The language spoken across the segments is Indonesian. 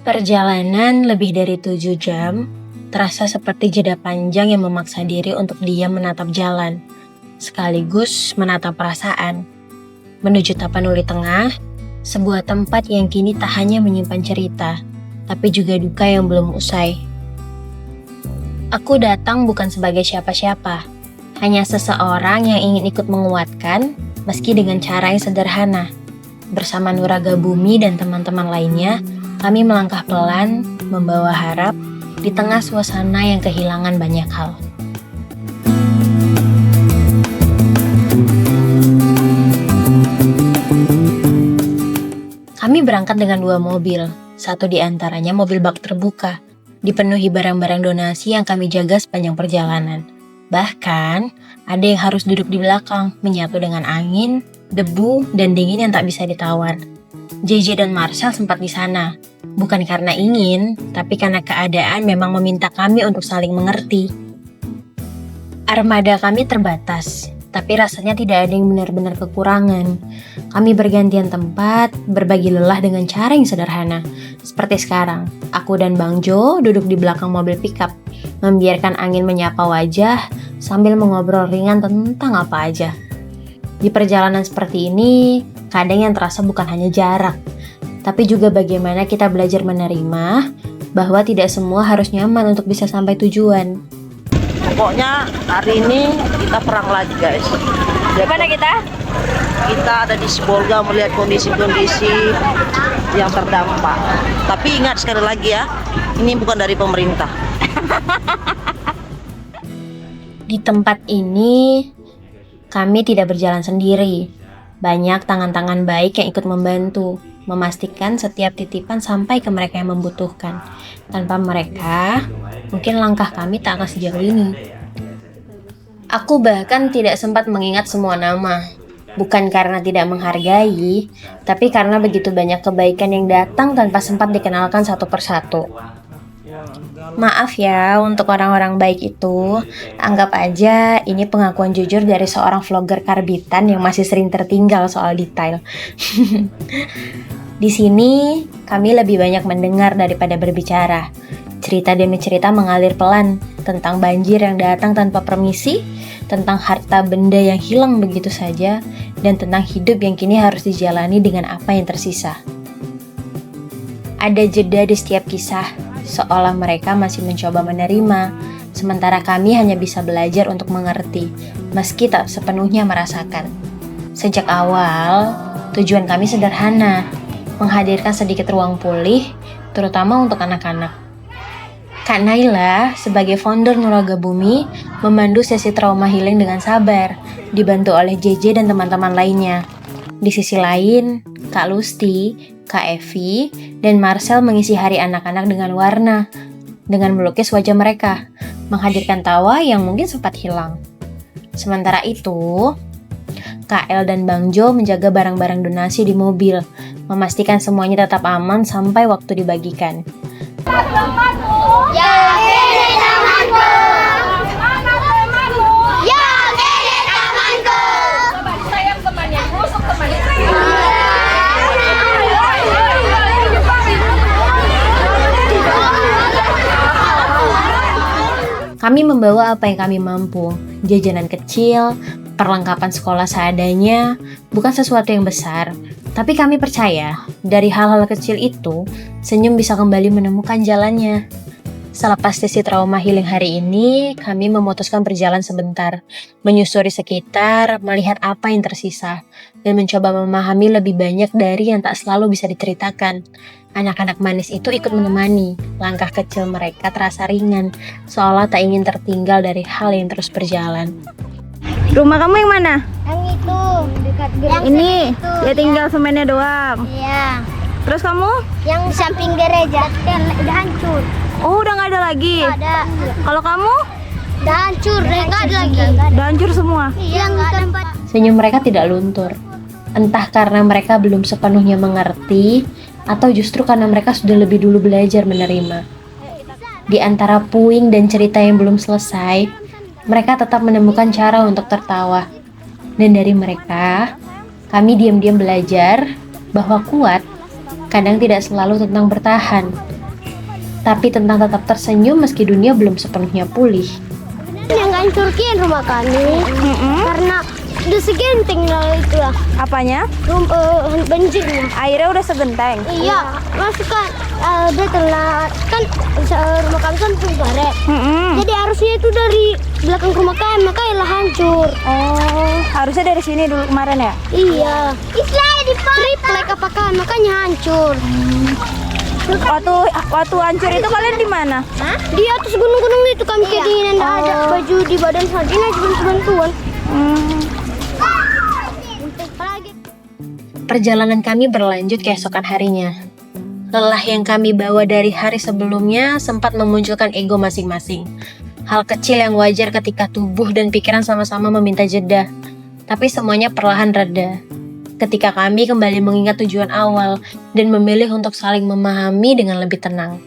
Perjalanan lebih dari 7 jam terasa seperti jeda panjang yang memaksa diri untuk diam menatap jalan, sekaligus menatap perasaan. Menuju Tapanuli Tengah, sebuah tempat yang kini tak hanya menyimpan cerita, tapi juga duka yang belum usai. Aku datang bukan sebagai siapa-siapa, hanya seseorang yang ingin ikut menguatkan, meski dengan cara yang sederhana. Bersama Nuraga Bumi dan teman-teman lainnya, kami melangkah pelan, membawa harap, di tengah suasana yang kehilangan banyak hal. Kami berangkat dengan 2 mobil, satu di antaranya mobil bak terbuka, dipenuhi barang-barang donasi yang kami jaga sepanjang perjalanan. Bahkan, ada yang harus duduk di belakang, menyatu dengan angin, debu, dan dingin yang tak bisa ditawar. JJ dan Marcel sempat di sana, bukan karena ingin, tapi karena keadaan memang meminta kami untuk saling mengerti. Armada kami terbatas, tapi rasanya tidak ada yang benar-benar kekurangan. Kami bergantian tempat, berbagi lelah dengan cara yang sederhana. Seperti sekarang, aku dan Bang Jo duduk di belakang mobil pickup, membiarkan angin menyapa wajah sambil mengobrol ringan tentang apa aja. Di perjalanan seperti ini, kadang yang terasa bukan hanya jarak, tapi juga bagaimana kita belajar menerima bahwa tidak semua harus nyaman untuk bisa sampai tujuan. Pokoknya hari ini kita perang lagi, guys. Di mana kita? Kita ada di Sibolga melihat kondisi-kondisi yang terdampak. Tapi ingat sekali lagi ya, ini bukan dari pemerintah. Di tempat ini, kami tidak berjalan sendiri. Banyak tangan-tangan baik yang ikut membantu, memastikan setiap titipan sampai ke mereka yang membutuhkan. Tanpa mereka, mungkin langkah kami tak akan sejauh ini. Aku bahkan tidak sempat mengingat semua nama. Bukan karena tidak menghargai, tapi karena begitu banyak kebaikan yang datang tanpa sempat dikenalkan satu persatu. Maaf ya untuk orang-orang baik itu, anggap aja ini pengakuan jujur dari seorang vlogger karbitan yang masih sering tertinggal soal detail. Di sini, kami lebih banyak mendengar daripada berbicara. Cerita demi cerita mengalir pelan tentang banjir yang datang tanpa permisi, tentang harta benda yang hilang begitu saja, dan tentang hidup yang kini harus dijalani dengan apa yang tersisa. Ada jeda di setiap kisah, seolah mereka masih mencoba menerima, sementara kami hanya bisa belajar untuk mengerti, meski tak sepenuhnya merasakan. Sejak awal, tujuan kami sederhana, menghadirkan sedikit ruang pulih, terutama untuk anak-anak. Kak Naila, sebagai founder Nuraga Bumi, memandu sesi trauma healing dengan sabar, dibantu oleh JJ dan teman-teman lainnya. Di sisi lain, Kak Lusti, Kak Evi, dan Marcel mengisi hari anak-anak dengan warna, dengan melukis wajah mereka, menghadirkan tawa yang mungkin sempat hilang. Sementara itu, Kak El dan Bang Jo menjaga barang-barang donasi di mobil, memastikan semuanya tetap aman sampai waktu dibagikan. Kami membawa apa yang kami mampu, jajanan kecil, perlengkapan sekolah seadanya, bukan sesuatu yang besar. Tapi kami percaya, dari hal-hal kecil itu, senyum bisa kembali menemukan jalannya. Selepas sesi trauma healing hari ini, kami memutuskan berjalan sebentar, menyusuri sekitar, melihat apa yang tersisa, dan mencoba memahami lebih banyak dari yang tak selalu bisa diceritakan. Anak-anak manis itu ikut menemani, langkah kecil mereka terasa ringan, seolah tak ingin tertinggal dari hal yang terus berjalan. Rumah kamu yang mana? Yang itu, dekat gereja. Ini, itu, ya tinggal semennya doang. Iya. Terus kamu? Yang di samping gereja, udah hancur. Oh, udah nggak ada lagi? Nggak ada. Kalau kamu? Udah hancur, nggak ada lagi. Udah hancur semua? Iya, yang tempat. Senyum mereka tidak luntur. Entah karena mereka belum sepenuhnya mengerti, atau justru karena mereka sudah lebih dulu belajar menerima. Di antara puing dan cerita yang belum selesai, mereka tetap menemukan cara untuk tertawa. Dan dari mereka, kami diam-diam belajar bahwa kuat Kadang tidak selalu tentang bertahan, tapi tentang tetap tersenyum meski dunia belum sepenuhnya pulih. Yang hancurkan rumah kami karena udah segenteng lah itu lah. Apanya? Banjirnya. Airnya udah segenteng. Iya, masukkan udah telat kan rumah kami kan Tunggaret. Jadi harusnya itu dari belakang rumah kami makanya hancur. Oh, harusnya dari sini dulu kemarin ya? Iya. Triplek apakah makanya hancur. Waktu hancur itu kalian di mana? Di atas gunung-gunung itu kami kedinginan ada baju di badan sarjina bantuan. Perjalanan kami berlanjut keesokan harinya. Lelah yang kami bawa dari hari sebelumnya sempat memunculkan ego masing-masing. Hal kecil yang wajar ketika tubuh dan pikiran sama-sama meminta jeda. Tapi semuanya perlahan reda. Ketika kami kembali mengingat tujuan awal dan memilih untuk saling memahami dengan lebih tenang.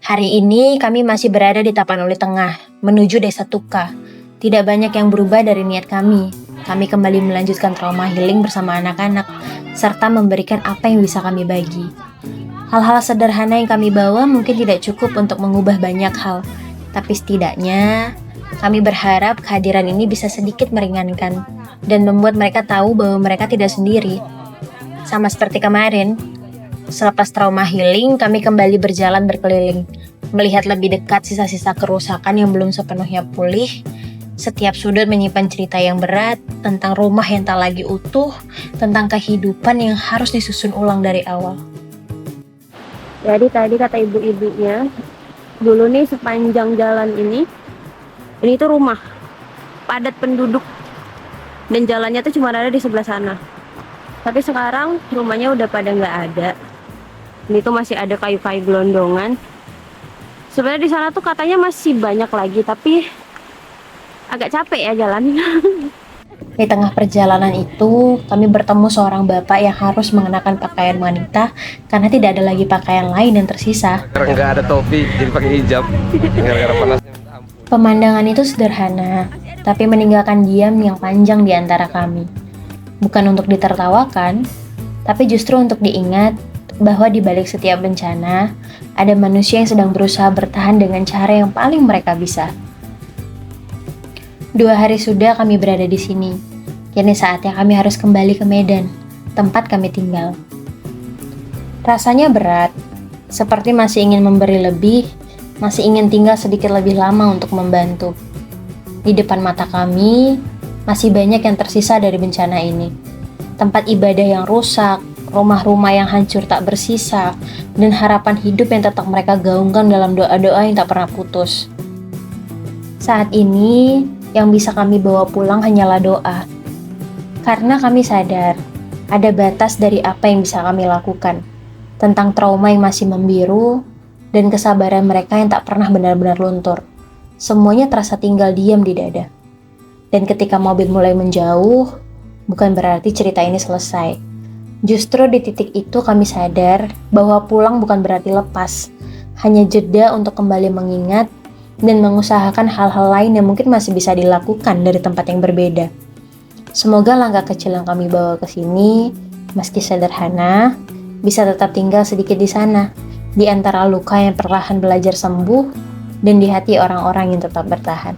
Hari ini kami masih berada di Tapanuli Tengah, menuju Desa Tuka. Tidak banyak yang berubah dari niat kami. Kami kembali melanjutkan trauma healing bersama anak-anak, serta memberikan apa yang bisa kami bagi. Hal-hal sederhana yang kami bawa mungkin tidak cukup untuk mengubah banyak hal, tapi setidaknya kami berharap kehadiran ini bisa sedikit meringankan dan membuat mereka tahu bahwa mereka tidak sendiri. Sama seperti kemarin, selepas trauma healing, kami kembali berjalan berkeliling, melihat lebih dekat sisa-sisa kerusakan yang belum sepenuhnya pulih. Setiap sudut menyimpan cerita yang berat, tentang rumah yang tak lagi utuh, tentang kehidupan yang harus disusun ulang dari awal. Jadi tadi kata ibu-ibunya, dulu nih sepanjang jalan ini tuh rumah, padat penduduk, dan jalannya tuh cuma ada di sebelah sana. Tapi sekarang rumahnya udah pada nggak ada. Ini tuh masih ada kayu-kayu gelondongan. Sebenarnya di sana tuh katanya masih banyak lagi, tapi agak capek ya jalan. Di tengah perjalanan itu, kami bertemu seorang bapak yang harus mengenakan pakaian wanita karena tidak ada lagi pakaian lain yang tersisa. Karena nggak ada topi, jadi pakai hijab. Gara-gara panasnya. Pemandangan itu sederhana, tapi meninggalkan diam yang panjang di antara kami. Bukan untuk ditertawakan, tapi justru untuk diingat bahwa di balik setiap bencana, ada manusia yang sedang berusaha bertahan dengan cara yang paling mereka bisa. 2 hari sudah kami berada di sini. Kini saatnya kami harus kembali ke Medan, tempat kami tinggal. Rasanya berat, seperti masih ingin memberi lebih, masih ingin tinggal sedikit lebih lama untuk membantu. Di depan mata kami, masih banyak yang tersisa dari bencana ini. Tempat ibadah yang rusak, rumah-rumah yang hancur tak bersisa, dan harapan hidup yang tetap mereka gaungkan dalam doa-doa yang tak pernah putus. Saat ini, yang bisa kami bawa pulang hanyalah doa. Karena kami sadar, ada batas dari apa yang bisa kami lakukan. Tentang trauma yang masih membiru, dan kesabaran mereka yang tak pernah benar-benar luntur. Semuanya terasa tinggal diam di dada. Dan ketika mobil mulai menjauh, bukan berarti cerita ini selesai. Justru di titik itu kami sadar bahwa pulang bukan berarti lepas. Hanya jeda untuk kembali mengingat dan mengusahakan hal-hal lain yang mungkin masih bisa dilakukan dari tempat yang berbeda. Semoga langkah kecil yang kami bawa ke sini, meski sederhana, bisa tetap tinggal sedikit di sana, di antara luka yang perlahan belajar sembuh, dan di hati orang-orang yang tetap bertahan.